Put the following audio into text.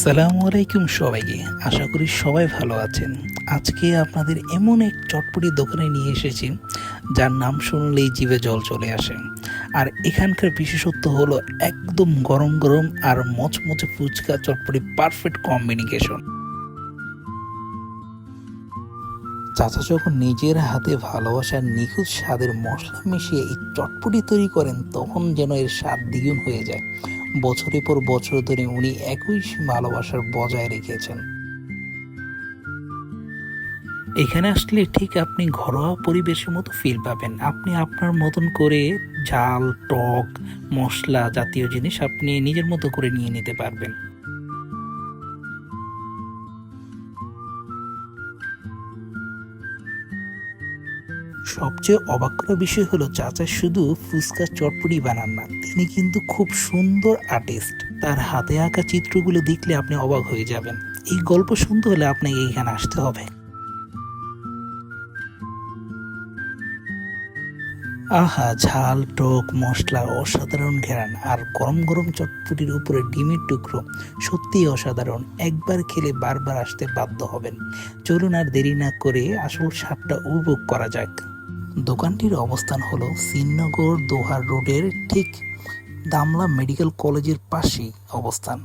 আসসালামু আলাইকুম সবাইকে। আশা করি সবাই ভালো আছেন। আজকে আপনাদের এমন এক চটপটি দোকানে নিয়ে এসেছি যার নাম শুনলেই জিভে জল চলে আসে। আর এখানকার বিশেষত্ব হলো একদম গরম গরম আর মচমচে ফুচকা চটপটি পারফেক্ট কম্বিনেশন। চাচা যখন নিজের হাতে ভালোবাসার নিখুঁত স্বাদের মশলা মিশিয়ে এই চটপটি তৈরি করেন তখন যেন এর স্বাদ দ্বিগুণ হয়ে যায়। বছরের পর বছর ধরে উনি একই ভালোবাসার বজায় রেখেছেন। এখানে আসলে ঠিক আপনি ঘরোয়া পরিবেশের মতো ফিল পাবেন। আপনি আপনার মতন করে ঝাল, টক, মশলা জাতীয় জিনিস আপনি নিজের মতো করে নিয়ে নিতে পারবেন। সবচেয়ে অবাক করা বিষয় হলো চাচা শুধু ফুচকা চটপটি বানান না, তিনি কিন্তু খুব সুন্দর আর্টিস্ট। তার হাতে আঁকা চিত্রগুলো দেখলে আপনি অবাক হয়ে যাবেন। এই গল্প শুনতে হলে আপনাকে এখানে আসতে হবে। আহা, ঝাল, টক, মশলা, অসাধারণ ঘ্রাণ আর গরম গরম চটপটির উপরে ডিমের টুকরো সত্যিই অসাধারণ। একবার খেলে বারবার আসতে বাধ্য হবেন। চলুন আর দেরি না করে আসল স্বাদটা উপভোগ করা যাক। দোকানটির অবস্থান হলো শ্রীনগর দোহার রোডের ঠিক দামলা মেডিকেল কলেজের পাশেই অবস্থান।